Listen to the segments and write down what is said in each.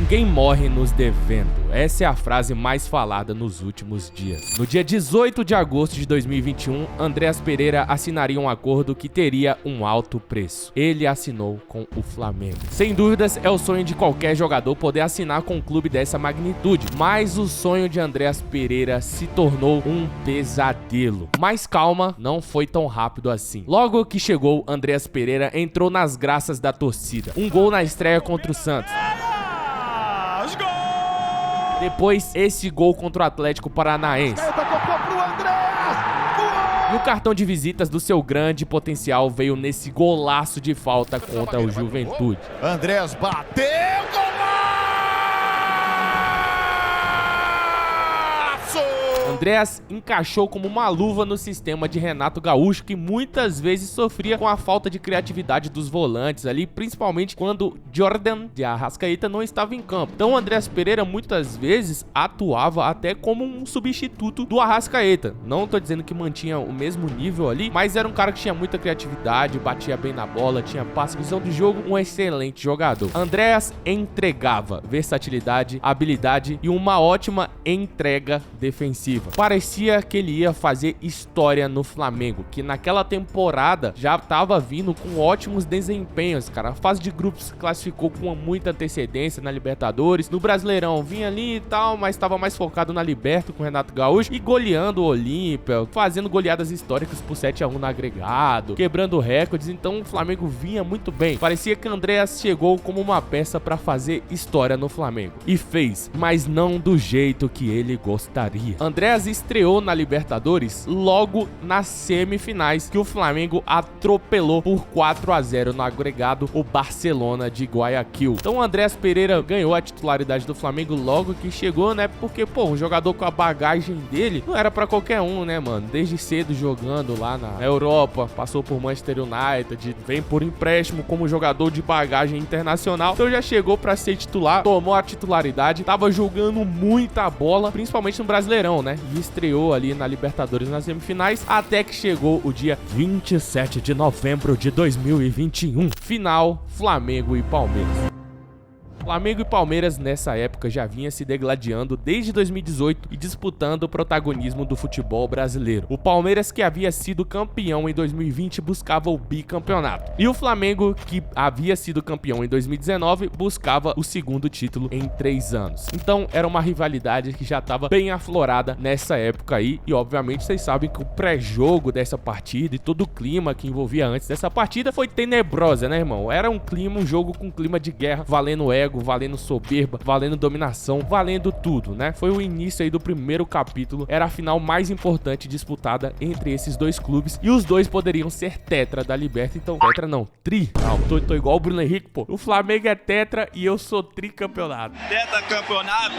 Ninguém morre nos devendo. Essa é a frase mais falada nos últimos dias. No dia 18 de agosto de 2021, Andreas Pereira assinaria um acordo que teria um alto preço. Ele assinou com o Flamengo. Sem dúvidas, é o sonho de qualquer jogador poder assinar com um clube dessa magnitude, mas o sonho de Andreas Pereira se tornou um pesadelo. Mas calma, não foi tão rápido assim. Logo que chegou, Andreas Pereira entrou nas graças da torcida. Um gol na estreia contra o Santos. Depois, esse gol contra o Atlético Paranaense. E o cartão de visitas do seu grande potencial veio nesse golaço de falta contra o Juventude. Andreas bateu, golaço! Andreas encaixou como uma luva no sistema de Renato Gaúcho, que muitas vezes sofria com a falta de criatividade dos volantes ali, principalmente quando Jordan de Arrascaeta não estava em campo. Então Andreas Pereira muitas vezes atuava até como um substituto do Arrascaeta. Não tô dizendo que mantinha o mesmo nível ali, mas era um cara que tinha muita criatividade, batia bem na bola, tinha passe, visão de jogo, um excelente jogador. Andreas entregava versatilidade, habilidade e uma ótima entrega defensiva. Parecia que ele ia fazer história no Flamengo, que naquela temporada já estava vindo com ótimos desempenhos, cara. A fase de grupos classificou com muita antecedência na Libertadores. No Brasileirão vinha ali e tal, mas estava mais focado na Liberta com o Renato Gaúcho e goleando o Olímpia, fazendo goleadas históricas por 7-1 no agregado, quebrando recordes. Então o Flamengo vinha muito bem. Parecia que Andreas chegou como uma peça para fazer história no Flamengo. E fez, mas não do jeito que ele gostaria. Andreas estreou na Libertadores logo nas semifinais, que o Flamengo atropelou por 4-0 no agregado o Barcelona de Guayaquil. Então o Andreas Pereira ganhou a titularidade do Flamengo logo que chegou, né? Porque, pô, um jogador com a bagagem dele não era pra qualquer um, né, mano? Desde cedo jogando lá na Europa, passou por Manchester United, vem por empréstimo como jogador de bagagem internacional. Então já chegou pra ser titular, tomou a titularidade, tava jogando muita bola, principalmente no Brasileirão, né? E estreou ali na Libertadores nas semifinais, até que chegou o dia 27 de novembro de 2021. Final, Flamengo e Palmeiras. Flamengo e Palmeiras nessa época já vinha se degladiando desde 2018 e disputando o protagonismo do futebol brasileiro. O Palmeiras, que havia sido campeão em 2020, buscava o bicampeonato. E o Flamengo, que havia sido campeão em 2019, buscava o segundo título em 3 anos. Então era uma rivalidade que já estava bem aflorada nessa época aí. E obviamente vocês sabem que o pré-jogo dessa partida e todo o clima que envolvia antes dessa partida foi tenebrosa, né, irmão? Era um clima, um jogo com clima de guerra, valendo ego, valendo soberba, valendo dominação, valendo tudo, né? Foi o início aí do primeiro capítulo, era a final mais importante disputada entre esses dois clubes e os dois poderiam ser tetra da Liberta. Então, tetra não, tri. Não, tô igual o Bruno Henrique, pô. O Flamengo é tetra e eu sou tricampeonato. Tetra campeonato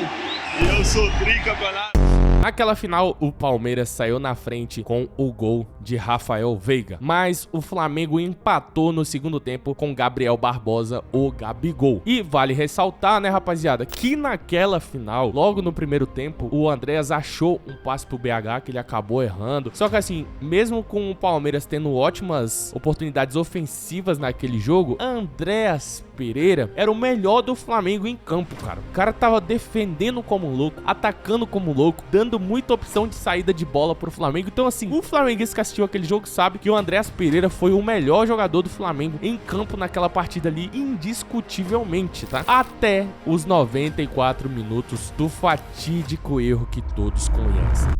e eu sou tricampeonato. Naquela final, o Palmeiras saiu na frente com o gol de Rafael Veiga, mas o Flamengo empatou no segundo tempo com Gabriel Barbosa, o Gabigol. E vale ressaltar, né, rapaziada, que naquela final, logo no primeiro tempo, o Andreas achou um passe pro BH que ele acabou errando. Só que assim, mesmo com o Palmeiras tendo ótimas oportunidades ofensivas naquele jogo, Andreas Pereira era o melhor do Flamengo em campo, cara. O cara tava defendendo como louco, atacando como louco, dando muita opção de saída de bola pro Flamengo. Então assim, o flamenguista que assistiu aquele jogo sabe que o Andreas Pereira foi o melhor jogador do Flamengo em campo naquela partida ali, indiscutivelmente, tá? Até os 94 minutos do fatídico erro que todos conhecem.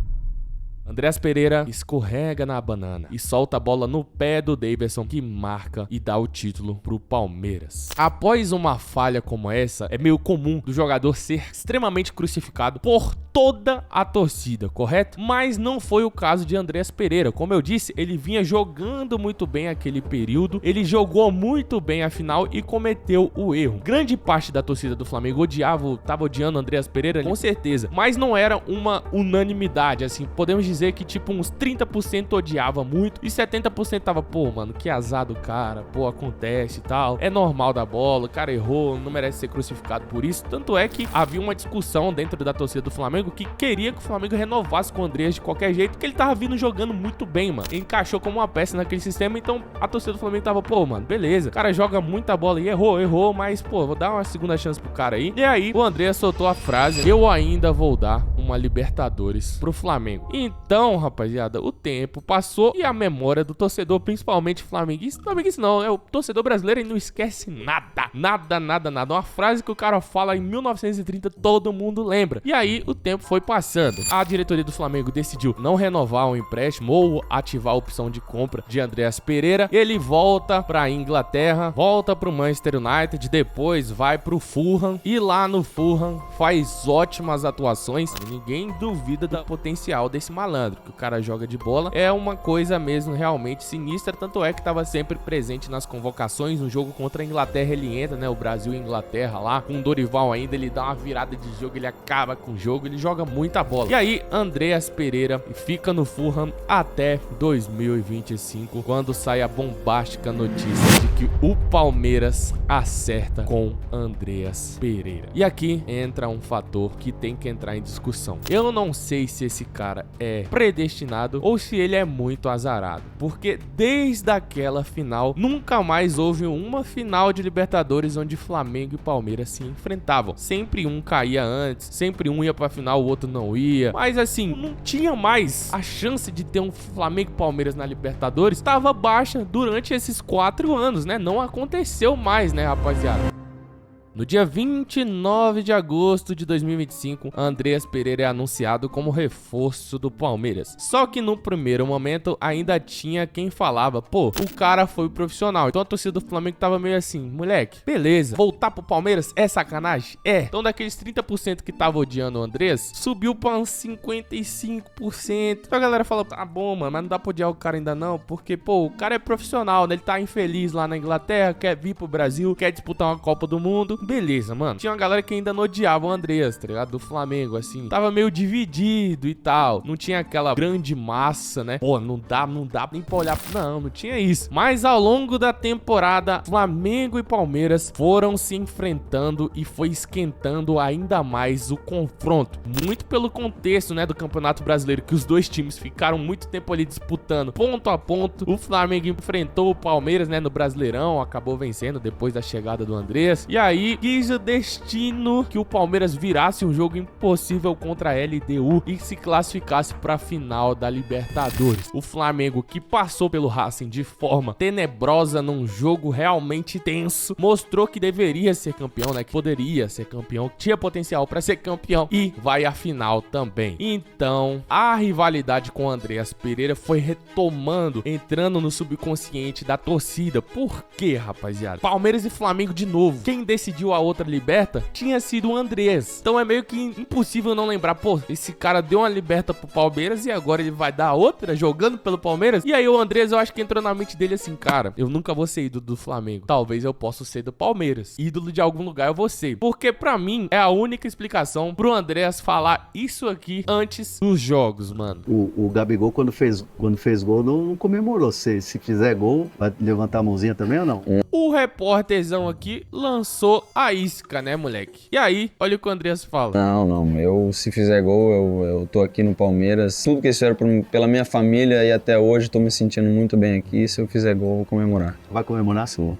Andreas Pereira escorrega na banana e solta a bola no pé do Daverson, que marca e dá o título pro Palmeiras. Após uma falha como essa, é meio comum do jogador ser extremamente crucificado por toda a torcida, correto? Mas não foi o caso de Andreas Pereira. Como eu disse, ele vinha jogando muito bem aquele período, ele jogou muito bem a final e cometeu o erro. Grande parte da torcida do Flamengo tava odiando Andreas Pereira, com certeza, mas não era uma unanimidade, assim, podemos dizer que tipo uns 30% odiava muito e 70% tava, pô, mano, que azar do cara, pô, acontece e tal, é normal da bola, o cara errou, não merece ser crucificado por isso. Tanto é que havia uma discussão dentro da torcida do Flamengo Flamengo que queria que o Flamengo renovasse com o Andreas de qualquer jeito, porque ele tava vindo jogando muito bem, mano. Ele encaixou como uma peça naquele sistema, então a torcida do Flamengo tava, pô, mano, beleza. O cara joga muita bola e errou, mas, pô, vou dar uma segunda chance pro cara aí. E aí, o Andreas soltou a frase: eu ainda vou dar uma Libertadores pro Flamengo. Então, rapaziada, o tempo passou e a memória do torcedor, principalmente flamenguista não, é o torcedor brasileiro, ele não esquece nada. Nada. Uma frase que o cara fala em 1930, todo mundo lembra. E aí, o tempo foi passando. A diretoria do Flamengo decidiu não renovar o empréstimo ou ativar a opção de compra de Andreas Pereira. Ele volta pra Inglaterra, volta pro Manchester United, depois vai pro Fulham e lá no Fulham faz ótimas atuações. Ninguém duvida do potencial desse malandro, que o cara joga de bola. É uma coisa mesmo realmente sinistra, tanto é que tava sempre presente nas convocações. No jogo contra a Inglaterra ele entra, né, o Brasil e Inglaterra lá, com o Dorival ainda, ele dá uma virada de jogo, ele acaba com o jogo, ele joga muita bola. E aí, Andreas Pereira fica no Fulham até 2025, quando sai a bombástica notícia de que o Palmeiras acerta com Andreas Pereira. E aqui entra um fator que tem que entrar em discussão. Eu não sei se esse cara é predestinado ou se ele é muito azarado, porque desde aquela final nunca mais houve uma final de Libertadores onde Flamengo e Palmeiras se enfrentavam. Sempre um caía antes, sempre um ia pra final, o outro não ia. Mas assim, não tinha mais a chance de ter um Flamengo e Palmeiras na Libertadores. Estava baixa durante esses 4 anos, né? Não aconteceu mais, né, rapaziada? No dia 29 de agosto de 2025, Andreas Pereira é anunciado como reforço do Palmeiras. Só que no primeiro momento ainda tinha quem falava: pô, o cara foi profissional. Então a torcida do Flamengo tava meio assim: moleque, beleza, voltar pro Palmeiras é sacanagem? É. Então daqueles 30% que tava odiando o Andreas, subiu pra uns 55%. Então a galera fala: tá bom, mano, mas não dá pra odiar o cara ainda não, porque, pô, o cara é profissional, né? Ele tá infeliz lá na Inglaterra, quer vir pro Brasil, quer disputar uma Copa do Mundo. Beleza, mano. Tinha uma galera que ainda não odiava o Andreas, tá ligado? Do Flamengo, assim. Tava meio dividido e tal. Não tinha aquela grande massa, né? Pô, não dá nem pra olhar. Não tinha isso. Mas ao longo da temporada, Flamengo e Palmeiras foram se enfrentando e foi esquentando ainda mais o confronto. Muito pelo contexto, né, do Campeonato Brasileiro, que os dois times ficaram muito tempo ali disputando ponto a ponto. O Flamengo enfrentou o Palmeiras, né, no Brasileirão, acabou vencendo depois da chegada do Andreas. E aí, quis o destino que o Palmeiras virasse um jogo impossível contra a LDU e se classificasse para a final da Libertadores. O Flamengo, que passou pelo Racing de forma tenebrosa num jogo realmente tenso, mostrou que deveria ser campeão, né? Que poderia ser campeão, que tinha potencial para ser campeão e vai à final também. Então, a rivalidade com o Andreas Pereira foi retomando, entrando no subconsciente da torcida. Por quê, rapaziada? Palmeiras e Flamengo de novo. Quem decidiu a outra liberta tinha sido o Andreas. Então é meio que impossível não lembrar, pô, esse cara deu uma liberta pro Palmeiras e agora ele vai dar outra jogando pelo Palmeiras. E aí o Andreas, eu acho que entrou na mente dele assim: cara, eu nunca vou ser ídolo do Flamengo, talvez eu possa ser do Palmeiras, ídolo de algum lugar eu vou ser. Porque pra mim é a única explicação pro Andreas falar isso aqui antes dos jogos, mano. O Gabigol quando fez gol não comemorou. Se fizer gol, vai levantar a mãozinha também ou não? O repórterzão aqui lançou a isca, né, moleque? E aí, olha o que o Andreas fala. Não, eu se fizer gol, eu tô aqui no Palmeiras. Tudo que eles fizeram pela minha família e até hoje tô me sentindo muito bem aqui. Se eu fizer gol, eu vou comemorar. Vai comemorar, sim.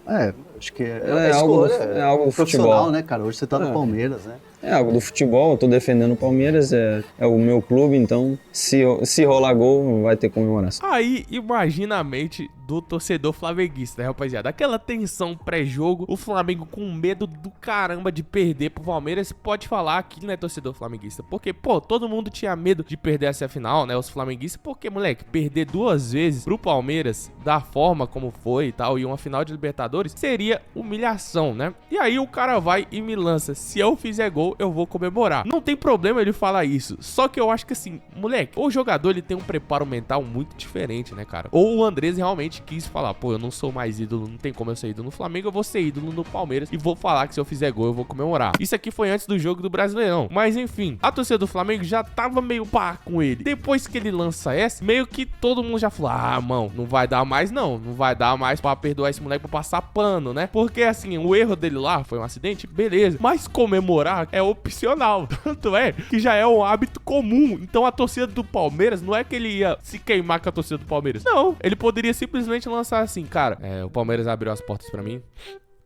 Acho que é algo do futebol, né, cara? Hoje você tá no Palmeiras, né? É algo do futebol, eu tô defendendo o Palmeiras, é o meu clube, então se rolar gol, vai ter comemoração. Aí, imagina a mente do torcedor flamenguista, né, rapaziada? Aquela tensão pré-jogo, o Flamengo com medo do caramba de perder pro Palmeiras. Pode falar que não é torcedor flamenguista, porque, pô, todo mundo tinha medo de perder essa final, né, os flamenguistas, porque, moleque, perder 2 vezes pro Palmeiras, da forma como foi e tal, e uma final de Libertadores, seria humilhação, né? E aí o cara vai e me lança: se eu fizer gol, eu vou comemorar. Não tem problema ele falar isso, só que eu acho que assim, moleque, o jogador ele tem um preparo mental muito diferente, né, cara? Ou o Andreas realmente simplesmente quis falar, pô, eu não sou mais ídolo, não tem como eu ser ídolo no Flamengo, eu vou ser ídolo no Palmeiras e vou falar que se eu fizer gol eu vou comemorar. Isso aqui foi antes do jogo do Brasileirão, mas enfim, a torcida do Flamengo já tava meio pá com ele. Depois que ele lança essa, meio que todo mundo já falou, ah, mano, não vai dar mais não vai dar mais pra perdoar esse moleque, pra passar pano, né? Porque assim, o erro dele lá foi um acidente, beleza, mas comemorar é opcional, tanto é que já é um hábito comum. Então a torcida do Palmeiras, não é que ele ia se queimar com a torcida do Palmeiras, não, ele poderia simplesmente lançar assim, cara, o Palmeiras abriu as portas pra mim.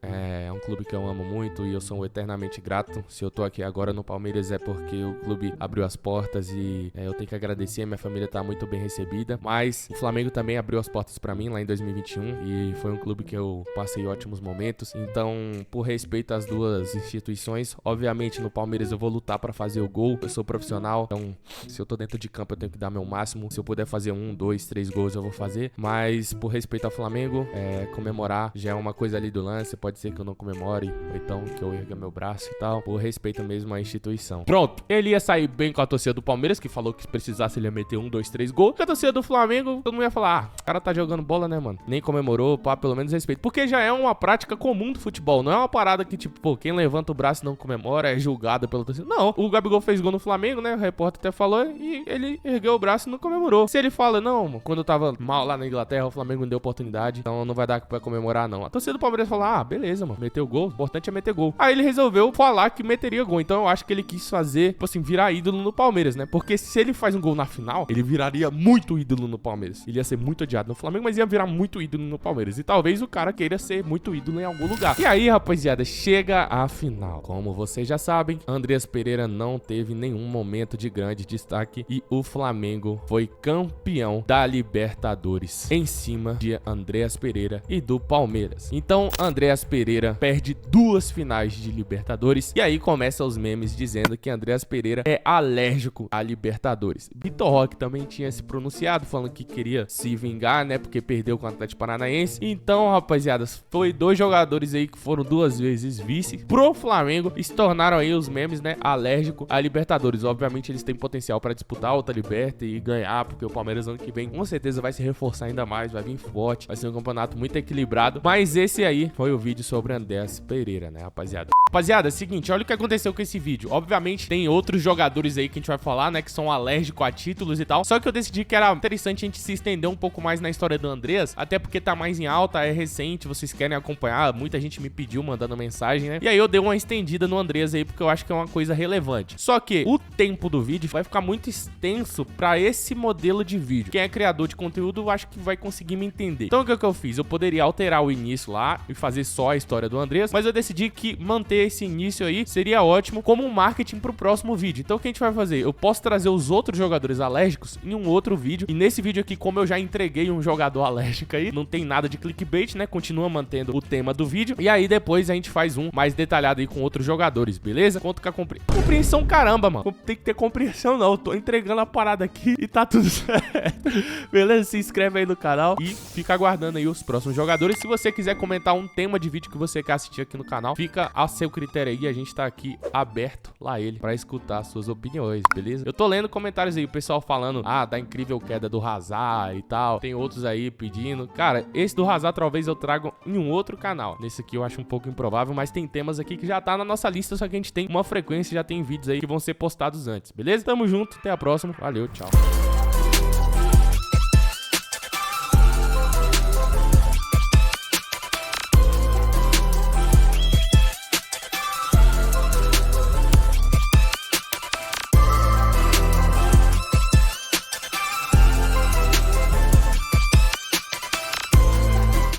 É um clube que eu amo muito e eu sou eternamente grato. Se eu tô aqui agora no Palmeiras é porque o clube abriu as portas e eu tenho que agradecer. Minha família tá muito bem recebida. Mas o Flamengo também abriu as portas pra mim lá em 2021 e foi um clube que eu passei ótimos momentos. Então, por respeito às duas instituições, obviamente no Palmeiras eu vou lutar pra fazer o gol. Eu sou profissional, então se eu tô dentro de campo eu tenho que dar meu máximo. Se eu puder fazer 1, 2, 3 gols eu vou fazer. Mas por respeito ao Flamengo, comemorar já é uma coisa ali do lance. Pode ser que eu não comemore, ou então que eu erga meu braço e tal, por respeito mesmo à instituição. Pronto, ele ia sair bem com a torcida do Palmeiras, que falou que se precisasse ele ia meter 1, 2, 3 gols. Com a torcida do Flamengo, todo mundo ia falar, o cara tá jogando bola, né, mano? Nem comemorou, pá, pelo menos respeito. Porque já é uma prática comum do futebol, não é uma parada que, tipo, pô, quem levanta o braço e não comemora é julgado pela torcida. Não, o Gabigol fez gol no Flamengo, né, o repórter até falou, e ele ergueu o braço e não comemorou. Se ele fala, não, quando eu tava mal lá na Inglaterra, o Flamengo me deu oportunidade, então não vai dar pra comemorar, não. A torcida do Palmeiras fala, beleza, mano, meteu gol, o importante é meter gol. Aí ele resolveu falar que meteria gol, então eu acho que ele quis fazer, tipo assim, virar ídolo no Palmeiras, né? Porque se ele faz um gol na final, ele viraria muito ídolo no Palmeiras. Ele ia ser muito odiado no Flamengo, mas ia virar muito ídolo no Palmeiras. E talvez o cara queira ser muito ídolo em algum lugar. E aí, rapaziada, chega a final. Como vocês já sabem, Andreas Pereira não teve nenhum momento de grande destaque e o Flamengo foi campeão da Libertadores em cima de Andreas Pereira e do Palmeiras. Então, Andreas Pereira perde 2 finais de Libertadores e aí começam os memes dizendo que Andreas Pereira é alérgico a Libertadores. Vitor Roque também tinha se pronunciado falando que queria se vingar, né, porque perdeu com o Atlético Paranaense. Então, rapaziada, foi 2 jogadores aí que foram 2 vezes vice pro Flamengo e se tornaram aí os memes, né, alérgico a Libertadores. Obviamente eles têm potencial para disputar outra Liberta e ganhar, porque o Palmeiras ano que vem com certeza vai se reforçar ainda mais, vai vir forte, vai ser um campeonato muito equilibrado. Mas esse aí foi o vídeo sobre Andreas Pereira, né, rapaziada? Rapaziada, é o seguinte, olha o que aconteceu com esse vídeo. Obviamente tem outros jogadores aí que a gente vai falar, né, que são alérgicos a títulos e tal. Só que eu decidi que era interessante a gente se estender um pouco mais na história do Andreas, até porque tá mais em alta, é recente, vocês querem acompanhar, muita gente me pediu mandando mensagem, né? E aí eu dei uma estendida no Andreas aí, porque eu acho que é uma coisa relevante. Só que o tempo do vídeo vai ficar muito extenso pra esse modelo de vídeo. Quem é criador de conteúdo, eu acho que vai conseguir me entender. Então o que eu fiz? Eu poderia alterar o início lá e fazer só a história do Andreas, mas eu decidi que manter esse início aí seria ótimo como um marketing pro próximo vídeo. Então o que a gente vai fazer? Eu posso trazer os outros jogadores alérgicos em um outro vídeo, e nesse vídeo aqui, como eu já entreguei um jogador alérgico aí, não tem nada de clickbait, né? Continua mantendo o tema do vídeo, e aí depois a gente faz um mais detalhado aí com outros jogadores, beleza? Conto com a compreensão, caramba, mano. Tem que ter compreensão não, eu tô entregando a parada aqui e tá tudo certo. Beleza? Se inscreve aí no canal e fica aguardando aí os próximos jogadores. Se você quiser comentar um tema de vídeo que você quer assistir aqui no canal, fica a seu critério aí, a gente tá aqui aberto lá ele pra escutar suas opiniões, beleza? Eu tô lendo comentários aí, o pessoal falando, da incrível queda do Hazard e tal, tem outros aí pedindo. Cara, esse do Hazard talvez eu trago em um outro canal, nesse aqui eu acho um pouco improvável, mas tem temas aqui que já tá na nossa lista, só que a gente tem uma frequência, já tem vídeos aí que vão ser postados antes, beleza? Tamo junto, até a próxima, valeu, tchau.